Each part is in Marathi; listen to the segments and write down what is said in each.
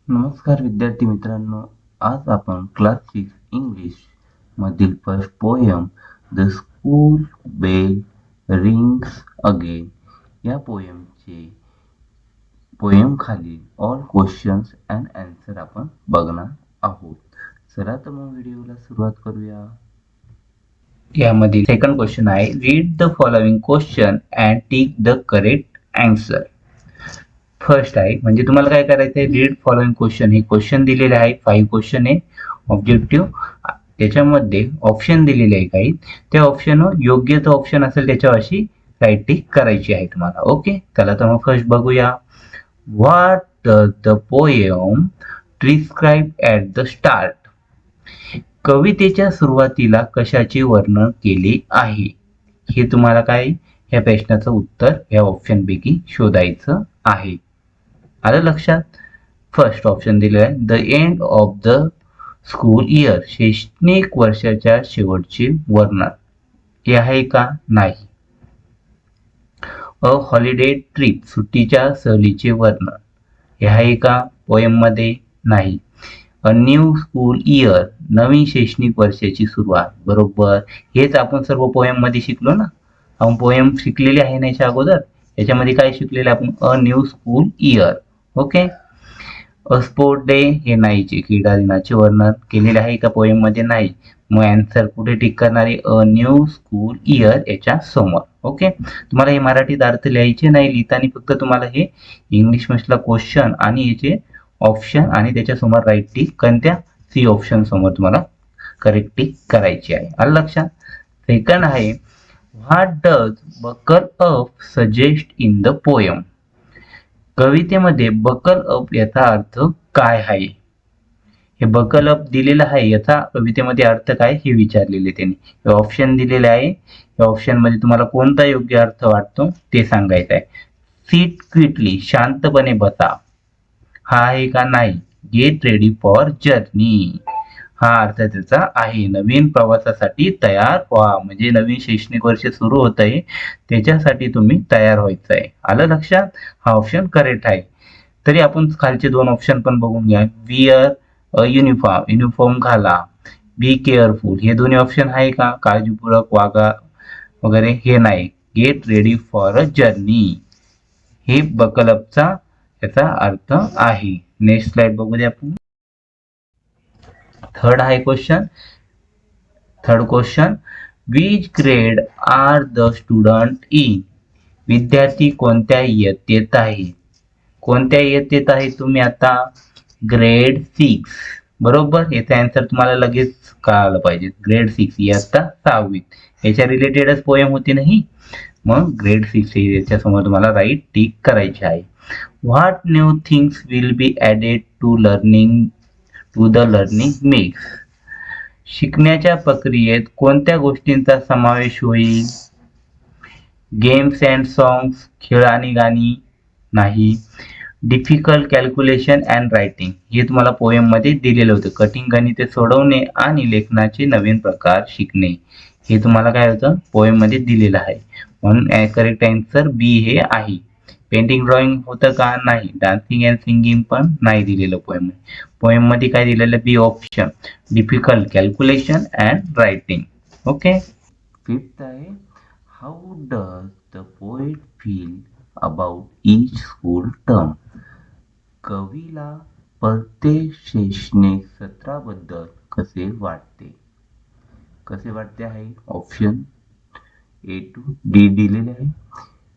नमस्कार विद्यार्थी मित्रांनो, आज आपण क्लास 6 इंग्लिश मधील first poem the school bell rings again या पोयम खाली ऑल क्वेश्चन्स अँड आन्सर आपण बघणार आहोत. चला तर मग व्हिडिओला सुरुवात करूया. यामध्ये सेकंड क्वेश्चन आहे, read the following question and tick the correct answer. First आहे म्हणजे तुम्हाला काय करायचं आहे, रीड फॉलोइंग क्वेश्चन. हे क्वेश्चन दिलेले आहे, 5 क्वेश्चन आहे ऑब्जेक्टिव्ह. त्याच्यामध्ये ऑप्शन दिलेले आहे काही, त्या ऑप्शनवर योग्य तो ऑप्शन असेल त्याच्यावर अशी राईट टिक करायची आहे तुम्हाला. ओके, चला तर मग फर्स्ट बघूया. What does the poem describe at the start. कवितेच्या सुरुवातीला कशाचे वर्णन केले आहे, हे तुम्हाला काय ह्या प्रश्नाचं उत्तर या ऑप्शन पैकी शोधायचं आहे. आलं लक्षात. फर्स्ट ऑप्शन दिलेलं आहे, the end of the school year. शैक्षणिक वर्षाच्या शेवटचे वर्णन. हे आहे का? नाही. A holiday trip. सुट्टीच्या सहलीचे वर्णन. हे आहे का पोएम मध्ये? नाही. A new school year. नवीन शैक्षणिक वर्षाची सुरुवात. बरोबर. हेच आपण सर्व पोएम मध्ये शिकलो ना. आपण पोएम शिकलेली आहे ना याच्या अगोदर. याच्यामध्ये काय शिकलेलं आपण? अ new school year. Okay. A sport day. हे नाहीचे क्रीडा दिनाचे वर्णन केलेले आहे का पोएम मध्ये? नाही. मग आन्सर कुठे टिक करणार आहे? अ न्यू स्कूल इयर याच्या समोर. ओके. तुम्हाला हे मराठीत अर्थ लिहायचे नाही, लिहिताना फक्त तुम्हाला हे इंग्लिश मधला क्वेश्चन आणि याचे ऑप्शन आणि त्याच्या समोर राईट टिक, कोणत्या? सी ऑप्शन समोर तुम्हाला करेक्ट टिक करायची आहे. आलं लक्षात. सेकंड आहे, what does buckle up suggest in the poem. कवितेमध्ये बकल अप याचा अर्थ काय आहे? हे बकल अप दिलेलं आहे, याचा कवितेमध्ये अर्थ काय हे विचारलेले त्यांनी. हे ऑप्शन दिलेले आहे, या ऑप्शन मध्ये तुम्हाला कोणता योग्य अर्थ वाटतो ते सांगायचं आहे. Seat quickly. शांतपणे बसा. हा आहे का? नाही. Get ready for journey. हा अर्थ त्याचा आहे, नवीन प्रवासासाठी तयार व्हा. म्हणजे नवीन शैक्षणिक वर्ष सुरू होत आहे, त्याच्यासाठी तुम्ही तयार व्हायचं आहे. आलं लक्षात. हा ऑप्शन करेक्ट आहे. तरी आपण खालचे दोन ऑप्शन पण बघून घ्या. Where a uniform. युनिफॉर्म घाला. Be careful. हे दोन्ही ऑप्शन आहे का? काळजीपूर्वक वागा वगैरे. हे नाही. Get ready for a journey हे बकलअपचा याचा अर्थ आहे. नेक्स्ट स्लाइड बघू द्या आपण. थर्ड आहे question. Third question, which grade are the student in. विद्यार्थी कोणत्या इयत्तेत आहे? कोणत्या इयत्तेत आहे तुम्ही आता? ग्रेड 6. बरोबर. याचा आन्सर तुम्हाला लगेच कळालं पाहिजे. ग्रेड 6 इयत्ता 6वी. याच्या रिलेटेडच पोएम होती नाही. मग ग्रेड 6 हे याच्यासमोर तुम्हाला राईट टिक करायचे आहे. What new things will be added to the learning mix. शिकण्याच्या प्रक्रियेत कोणत्या गोष्टींचा समावेश होईल? Games and songs. खेळ आणि गाणी. नाही. Difficult calculation and writing. हे तुम्हाला पोएम मध्ये दिलेलं होतं. कठीण गणिते सोडवणे आणि लेखनाचे नवीन प्रकार शिकणे. हे तुम्हाला काय होतं पोएम मध्ये दिलेलं आहे. म्हणून करेक्ट आन्सर बी हे आहे. पेंटिंग ड्रॉइंग होतं का? नाही. डान्सिंग अँड सिंगिंग पण नाही दिलेलं पोएम मध्ये. पोएम मध्ये काय दिलेलं? B option. Difficult calculation and writing. Okay. Fifth आहे, how does the poet feel about each school term. कवीला प्रत्येक शैक्षणिक सत्राबद्दल कसे वाटते? कसे वाटते आहे? ऑप्शन ए टू डी दिलेले आहे.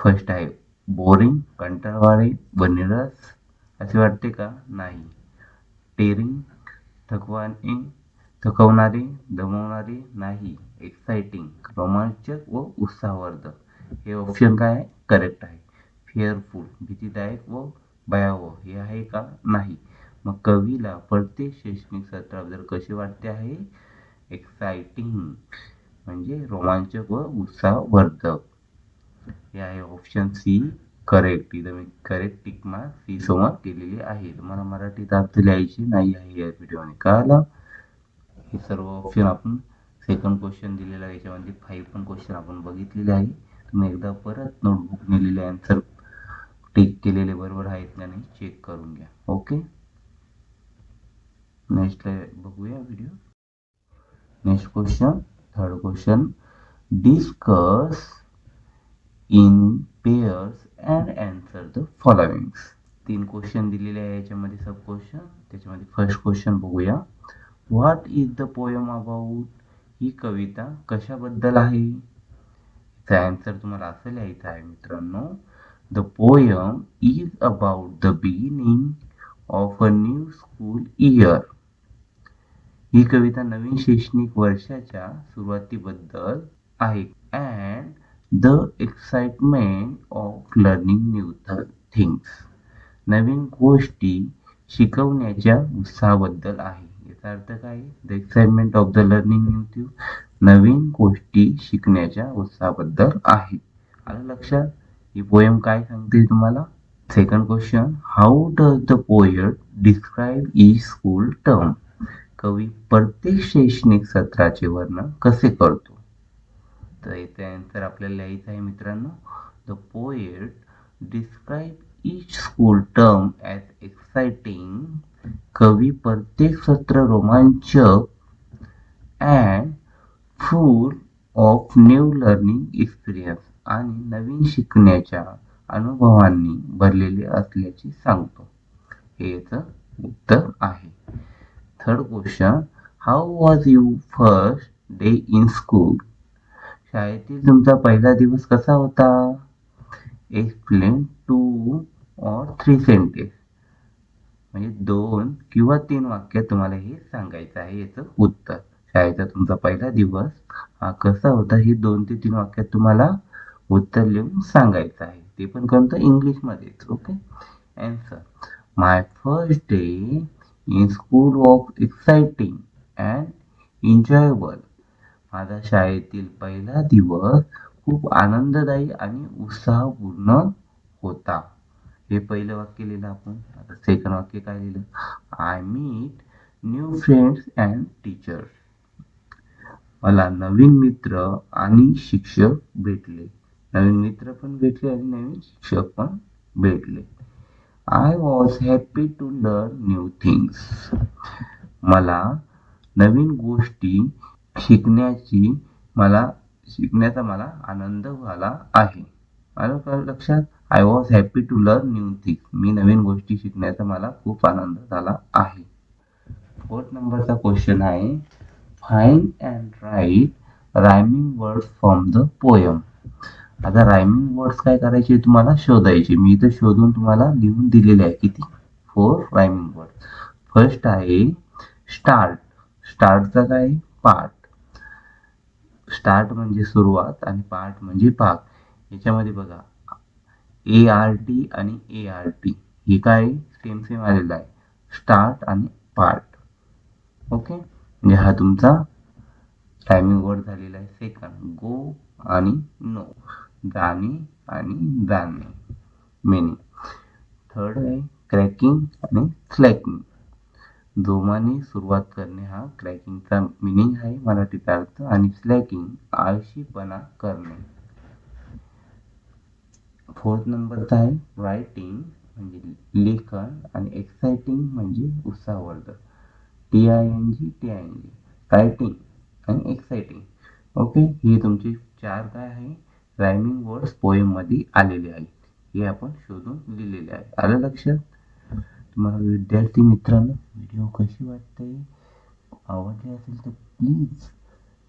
फर्स्ट आहे, बोरिंग, कंटाळवाणे, बनरस असे वाटते का? नाही. टेरिंग, थकवणारे, दमवणारे. नाही. एक्साइटिंग, रोमांचक व उत्साहवर्धक. हे ऑप्शन काय आहे? करेक्ट आहे. फिअरफुल, भीतीदायक व भयावह. हे आहे का? नाही. मग कवीला प्रत्येक शैक्षणिक सत्राबद्दल कसे वाटते आहे? एक्साइटिंग म्हणजे रोमांचक व उत्साहवर्धक. हे आहे ऑप्शन सी करेक्ट. इथं मी करेक्ट टिक मार्क सी समोर केलेली आहे. तुम्हाला मराठीत अर्थ लिहायची नाही आहे या व्हिडिओने. कळालं? हे सर्व ऑप्शन आपण सेकंड क्वेश्चन दिलेला आहे, याच्यामध्ये 5 पण क्वेश्चन आपण बघितलेले आहे. तुम्ही एकदा परत नोटबुक नेलेले आन्सर टिक केलेले बरोबर आहेत का नाही चेक करून घ्या. ओके. नेक्स्ट बघूया video. Next question, third question, discuss in pairs and answer the following. 3 question दिलेले आहे याच्यामध्ये, सब क्वेश्चन. त्याच्यामध्ये फर्स्ट क्वेश्चन बघूया. What is the poem about? ही कविता कशाबद्दल आहे? त्याचा आन्सर तुम्हाला असं लिहायचं आहे मित्रांनो. The poem is about the beginning of a new school year. ही कविता नवीन शैक्षणिक वर्षाच्या सुरुवातीबद्दल आहे. And the excitement of learning new things. नवीन गोष्टी शिकवण्याच्या उत्साहाबद्दल आहे. याचा अर्थ काय? The excitement of the learning new things, नवीन गोष्टी शिकण्याच्या उत्साहाबद्दल आहे. आलं लक्षात? ही पोएम काय सांगते तुम्हाला? Second question, how does the poet describe each school term? कवी प्रत्येक शैक्षणिक सत्राचे वर्णन कसे करतो? तर याचा आन्सर आपल्याला लिहायचा आहे मित्रांनो. The poet describe each school term as exciting. कवी प्रत्येक सत्र रोमांचक and full of new learning experience आणि नवीन शिकण्याच्या अनुभवांनी भरलेले असल्याचे सांगतो. हे याचं उत्तर आहे. Third question, how was you first day in school? शाळेतील तुमचा पहिला दिवस कसा होता? Explain 2 or 3 sentence. म्हणजे 2 किंवा 3 वाक्यात तुम्हाला हे सांगायचं आहे याचं उत्तर. शाळेचा तुमचा पहिला दिवस हा कसा होता, हे 2 ते 3 वाक्यात तुम्हाला उत्तर लिहून सांगायचं आहे. ते पण कोणतं? इंग्लिशमध्येच. Okay. Answer, my first day in school was exciting and enjoyable. माझा शाळेतील पहिला दिवस खूप आनंददायी आणि उत्साहपूर्ण होता. हे पहिलं वाक्य लिहिलं आपण. आता सेकंड वाक्य काय लिहिलं? I meet new friends and teachers. मला नवीन मित्र आणि शिक्षक भेटले. नवीन मित्र पण भेटले आणि नवीन शिक्षक पण भेटले. I was happy to learn new things. मला नवीन गोष्टी शिकण्याचा मला आनंद झाला आहे. आलं का लक्षात? I was happy to learn new things. मी नवीन गोष्टी शिकण्याचा मला खूप आनंद झाला आहे. फोर्थ नंबरचा क्वेश्चन आहे, find and write rhyming words from the poem. आता रायमिंग वर्ड्स काय करायचे? तुम्हाला शोधायचे. मी इथं शोधून तुम्हाला लिहून दिलेले आहे. किती? 4 रायमिंग वर्ड. फर्स्ट आहे स्टार्ट. स्टार्टचा काय? पार्ट. स्टार्ट म्हणजे सुरुवात आणि पार्ट म्हणजे भाग. याच्यामध्ये बघा, ART आणि ART हे काय? सेम आलेलं आहे. स्टार्ट आणि पार्ट. ओके. म्हणजे हा तुमचा टायमिंग वर्ड झालेला आहे. सेकंड, गो आणि नो. जाणे आणि जाणे, मेनी. थर्ड आहे क्रॅकिंग आणि स्लॅकिंग. जोमाने सुरुवात करणे हा क्रॅकिंगचा मिनिंग आहे, मराठीचा अर्थ. आणि स्लॅकिंग आळशीपणा करणे. फोर्थ नंबरचा आहे रायटिंग म्हणजे लेखन आणि एक्साइटिंग म्हणजे उत्साहवर्धक. TING रायटिंग आणि एक्साइटिंग. ओके. हे तुमचे 4 काय आहे? रायमिंग वर्ड्स पोएम मध्ये आलेले आहेत. हे आपण शोधून लिहिलेले आहे. आलं लक्षात? तुम्हाला विद्यार्थी मित्रांनो व्हिडिओ कशी वाटते? आवडली असेल तर प्लीज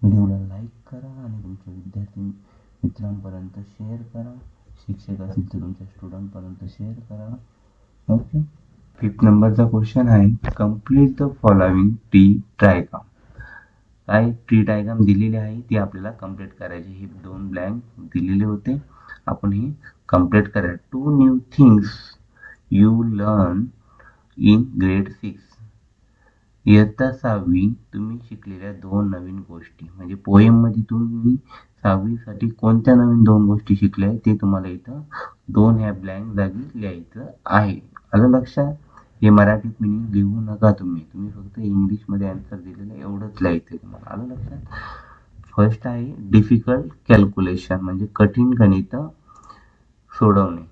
व्हिडिओला लाईक करा आणि तुमच्या विद्यार्थी मित्रांपर्यंत शेअर करा. शिक्षक असेल तर तुमच्या स्टुडंटपर्यंत शेअर करा. ओके. फिफ्थ नंबरचा क्वेश्चन आहे, complete the following tree diagram. काय ट्री डायग्राम दिलेली आहे ती आपल्याला कम्प्लीट करायची. हे 2 ब्लँक दिलेले होते, आपण हे कम्प्लीट करायचं. 2 new things you learn in grade 6. इयत्ता 6वी तुम्ही शिकलेल्या 2 नवीन गोष्टी. म्हणजे पोएम मध्ये तुम्ही 6वी साठी कोणत्या नवीन 2 गोष्टी शिकल्या ते तुम्हाला इथं 2 ह्या ब्लँक जागी लिहायचं आहे. आलं लक्षात? हे मराठीत मिनिंग लिहू नका तुम्ही फक्त इंग्लिशमध्ये आन्सर दिलेलं एवढंच लिहायचं तुम्हाला. आलं लक्षात? फर्स्ट आहे डिफिकल्ट कॅल्क्युलेशन म्हणजे कठीण गणित सोडवणे.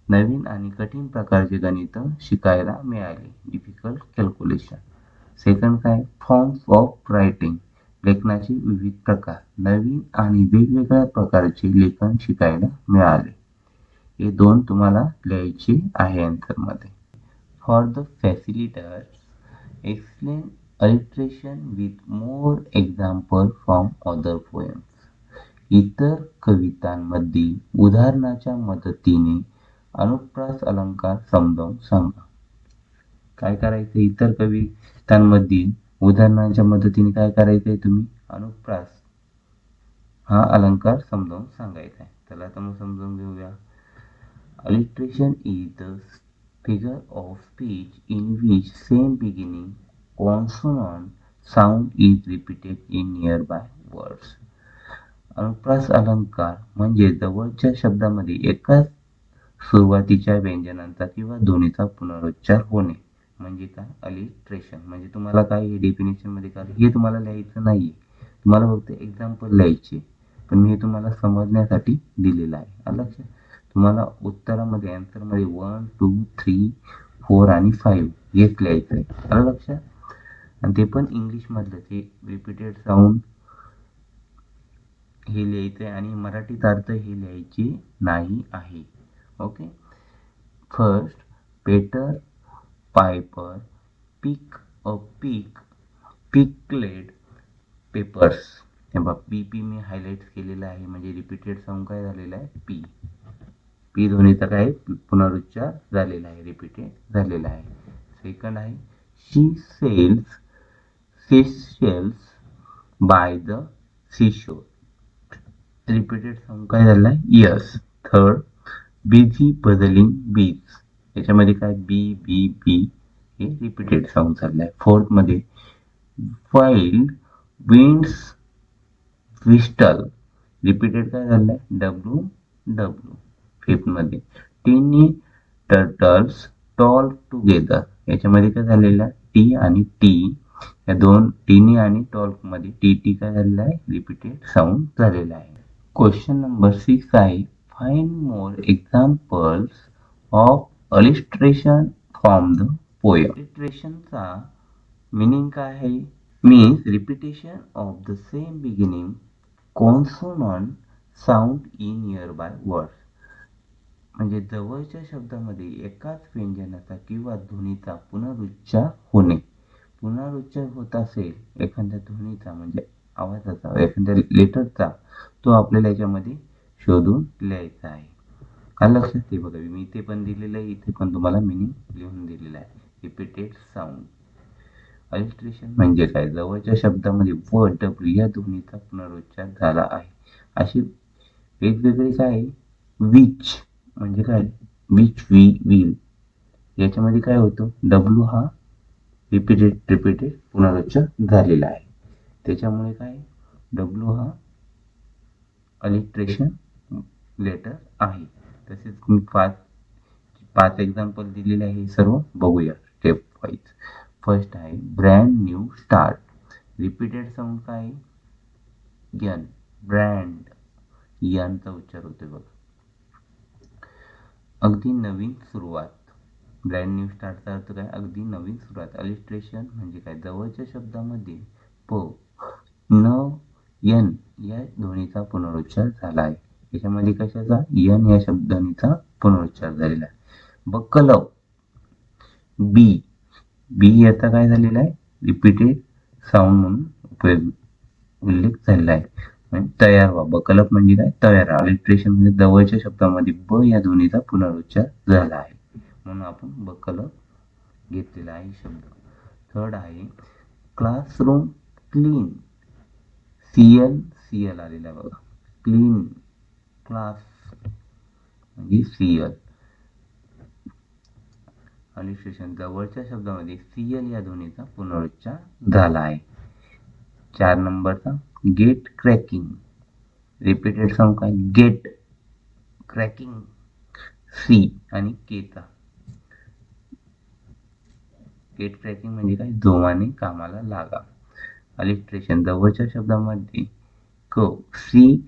नवीन आणि कठीण प्रकारचे गणित शिकायला मिळाले. Difficult calculation. सेकंड काय, फॉर्म्स ऑफ रायटिंग, लेखनाचे विविध प्रकार, नवीन आणि वेगवेगळ्या प्रकारचे लेखन शिकायला मिळाले. हे दोन तुम्हाला लिहायचे आहे आन्सर मध्ये. For the facilitators explain alliteration with more example from other poems. इतर कवितांमधील उदाहरणाच्या मदतीने अनुप्रास अलंकार समजावून सांगा. काय करायचं, इतर कवितांमधील उदाहरणाच्या मदतीने काय करायचंय तुम्ही, अनुप्रास हा अलंकार समजावून सांगायचा आहे. चला तर मग समजावून घेऊया. Alliteration is the figure of speech in which same beginning consonant sound is repeated in nearby words. अनुप्रास अलंकार म्हणजे जवळच्या शब्दामध्ये एकाच सुरुवातीच्या व्यंजनांचा किंवा ध्वनीचा पुनरुच्चार होणे म्हणजे काय, अलिट्रेशन. म्हणजे तुम्हाला काय हे डेफिनेशन मध्ये काय, हे तुम्हाला लिहायचं नाहीये, तुम्हाला फक्त एक्झाम्पल लिहायचे, पण मी हे तुम्हाला समजण्यासाठी दिलेलं आहे. आलं लक्षात. तुम्हाला उत्तरामध्ये आन्सरमध्ये 1, 2, 3, 4 आणि 5 हेच लिहायचं आहे. आलं लक्षात. आणि ते पण इंग्लिश मधलं, ते रिपीटेड साऊंड हे लिहायचंय आणि मराठीत अर्थ हे लिहायचे नाही आहे. Okay. First, Peter Piper pick a pick pickled peppers. हे बघ, पी मी हायलाइट केलेलं आहे, म्हणजे रिपीटेड साऊंड काय झालेला आहे, पी ध्वनीचा काय पुनरुच्चार झालेला आहे, रिपीटेड झालेला आहे. सेकंड आहे, शी cells Seychelles by the seashore. Repeated sound काय झालेला आहे, यस. थर्ड, बिझी बदलिंग बीज. याच्यामध्ये काय, बी बी बी हे रिपीटेड साऊंड झालेला आहे. फोर्थ मध्ये, वाईल्ड विंड्स विस्टल. रिपीटेड काय झालेलं आहे, डब्ल्यू डब्ल्यू. फिफ्थ मध्ये, टिनी टर्टल्स टॉल टुगेदर. याच्यामध्ये काय झालेलं आहे, टी आणि टी या दोन, टीनी आणि टॉल्क मध्ये टी टी काय झालेला आहे, रिपीटेड साऊंड झालेला आहे. क्वेश्चन नंबर 6 आहे, find more examples of alliteration from the poem. अलिस्ट्रेशनचा मीनिंग काय आहे, means repetition of the same beginning consonant sound in nearby words. म्हणजे जवळच्या शब्दामध्ये एकाच व्यंजनाचा किंवा ध्वनीचा पुनरुच्चार होणे. पुनरुच्चार होत असेल एखाद्या ध्वनीचा म्हणजे आवाजाचा, एखाद्या लेटरचा, तो आपल्याला याच्यामध्ये शोधून लिहायचा आहे. का लक्षात. ते बघा, मी इथे पण दिलेलं आहे, इथे पण तुम्हाला मिनिंग लिहून दिलेलं आहे. Repeated sound. अलिट्रेशन म्हणजे काय, जवळच्या शब्दामध्ये व डब्ल्यू या ध्वनीचा पुनरुच्चार झाला आहे. अशी वेगवेगळे काय, विच म्हणजे काय, विच वी विल, याच्यामध्ये काय होतं, डब्ल्यू हा रिपीटेड पुनरुच्चार झालेला आहे, त्याच्यामुळे काय, डब्ल्यू हा अलिट्रेशन लेटर आहे. तसेच मी पाच एक्झाम्पल दिलेले आहे, सर्व बघूया स्टेप वाईज. फर्स्ट आहे, brand new start. Repeated sound काय, यन, ब्रँड, यांचा उच्चार होतोय बघा. अगदी नवीन सुरुवात. ब्रँड न्यू स्टार्टचा अर्थ काय, अगदी नवीन सुरुवात. अलिस्ट्रेशन म्हणजे काय, जवळच्या शब्दामध्ये प न यन या ध्वनीचा पुनरुच्चार झाला आहे. याच्यामध्ये कशाचा, यन या ध्वनीचा पुनरुच्चार झालेला आहे. बक्कलअप, बी बी याचा काय झालेला आहे, रिपीटेड साऊंड म्हणून उल्लेख झालेला आहे. तयार व्हा. बकलअप म्हणजे काय, तयार. अलिट्रेशन म्हणजे जवळच्या शब्दामध्ये ब या ध्वनीचा पुनरुच्चार झाला आहे, म्हणून आपण बकलअप घेतलेला आहे शब्द. थर्ड आहे, क्लासरूम क्लीन. सीएल सीएल आलेला आहे बघा, क्लीन, क्लास म्हणजे सीएल. अलिट्रेशन जवळच्या शब्दामध्ये सीएल या ध्वनीचा पुनरुच्चार झाला आहे. 4 नंबरचा, गेट क्रॅकिंग. रिपीटेड साऊंड काय, गेट, क्रॅकिंग, सी आणि केचा. गेट क्रॅकिंग म्हणजे काय, जोमाने कामाला लागा. अलिट्रेशन जवळच्या शब्दामध्ये क, सी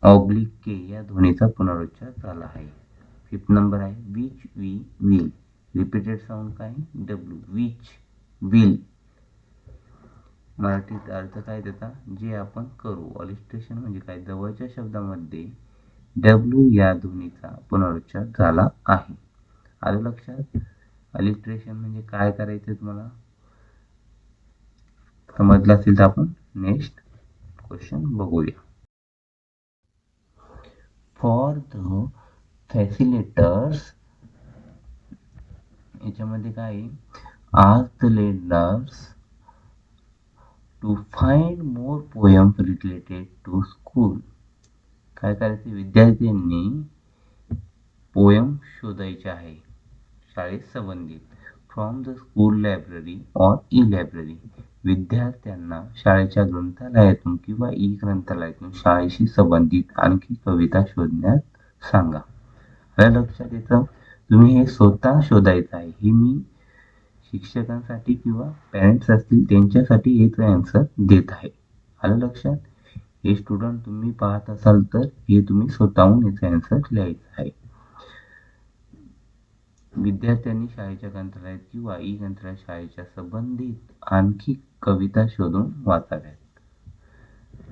ऑब्लिक के या ध्वनीचा पुनरुच्चार झाला आहे. 5th नंबर आहे, which we will. Repeated sound काय, डब्ल्यू, विच विल, मराठीत अर्थ काय त्याचा, जे आपण करू. अलिस्ट्रेशन म्हणजे काय, जवळच्या शब्दामध्ये डब्ल्यू या ध्वनीचा पुनरुच्चार झाला आहे. आलं लक्षात? अलिस्ट्रेशन म्हणजे काय करायचं तुम्हाला समजलं असेल तर आपण नेक्स्ट क्वेश्चन बघूया. फॉर द फॅसिलिटर्स, याच्यामध्ये काय, ask the learners to find more poems related to school. काय करायचे, विद्यार्थ्यांनी पोएम शोधायचे आहे शाळेत संबंधित. From the school library or e library. विद्यार्थ्यांना शाळेच्या ग्रंथालयातून किंवा ई ग्रंथालयातून शाळेशी संबंधित आणखी कविता शोधण्यास सांगा. आपल्या लक्षात येतं, तुम्ही हे स्वतः शोधायचं आहे. हे मी शिक्षकांसाठी किंवा पॅरेंट्स असतील त्यांच्यासाठी हेच आन्सर देत आहे. आलं लक्षात? हे स्टुडंट तुम्ही पाहत असाल तर हे तुम्ही स्वतःहून याचा आन्सर लिहायचा आहे. विद्यार्थ्यांनी शाळेच्या ग्रंथालयात किंवा ई ग्रंथालयात शाळेच्या संबंधित आणखी कविता शोधून वाचाव्यात.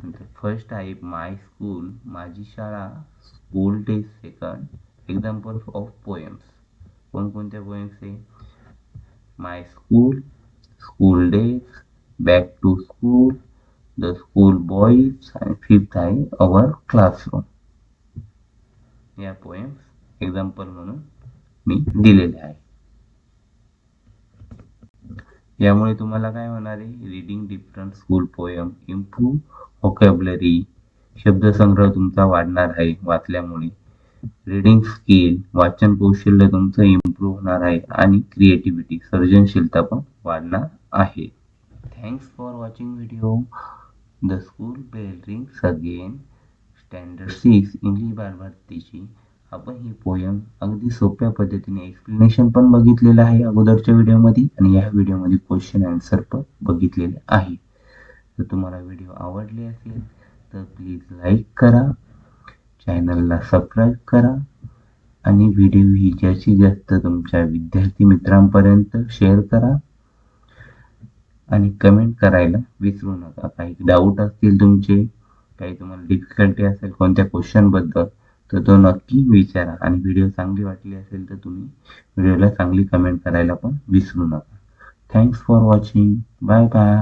नंतर फर्स्ट आहे माय स्कूल, माझी शाळा. School days second. Example of poems. कोणकोणत्या पोएम्स आहे, my school, school days, back to school, the school boys, आणि फिफ्थ आहे अवर क्लासरूम. या पोएम्स एक्झाम्पल म्हणून मी दिलेले आहे. यामुळे तुम्हाला काय होणार आहे, reading different school poem improve vocabulary. शब्दसंग्रह तुमचा वाढणार आहे वाचल्यामुळे. रीडिंग स्किल, वाचन कौशल्य तुमचं इम्प्रूव्ह होणार आहे. आणि क्रिएटिव्हिटी, सर्जनशीलता पण वाढणार आहे. Thanks for watching video. The school bell rings again, standard 6 English बालभारतीची आपण ही पोयम अगदी सोप्या पद्धतीने एक्सप्लेनेशन पण बघितलेलं आहे अगोदरच्या व्हिडिओमध्ये, आणि या व्हिडिओमध्ये क्वेश्चन आन्सर पण बघितलेले आहे. जर तुम्हाला व्हिडिओ आवडले असेल तर प्लीज लाईक करा, चॅनलला सबस्क्राईब करा, आणि व्हिडिओ ही जास्तीत जास्त तुमच्या विद्यार्थी मित्रांपर्यंत शेअर करा, आणि कमेंट करायला विसरू नका. काही डाऊट असतील तुमचे, काही तुम्हाला डिफिकल्टी असेल कोणत्या क्वेश्चन बद्दल, तर तो नक्की विचारा. आणि व्हिडिओ चांगली वाटली असेल तर तुम्ही व्हिडिओला चांगली कमेंट करायला पण विसरू नका. Thanks for watching. Bye bye.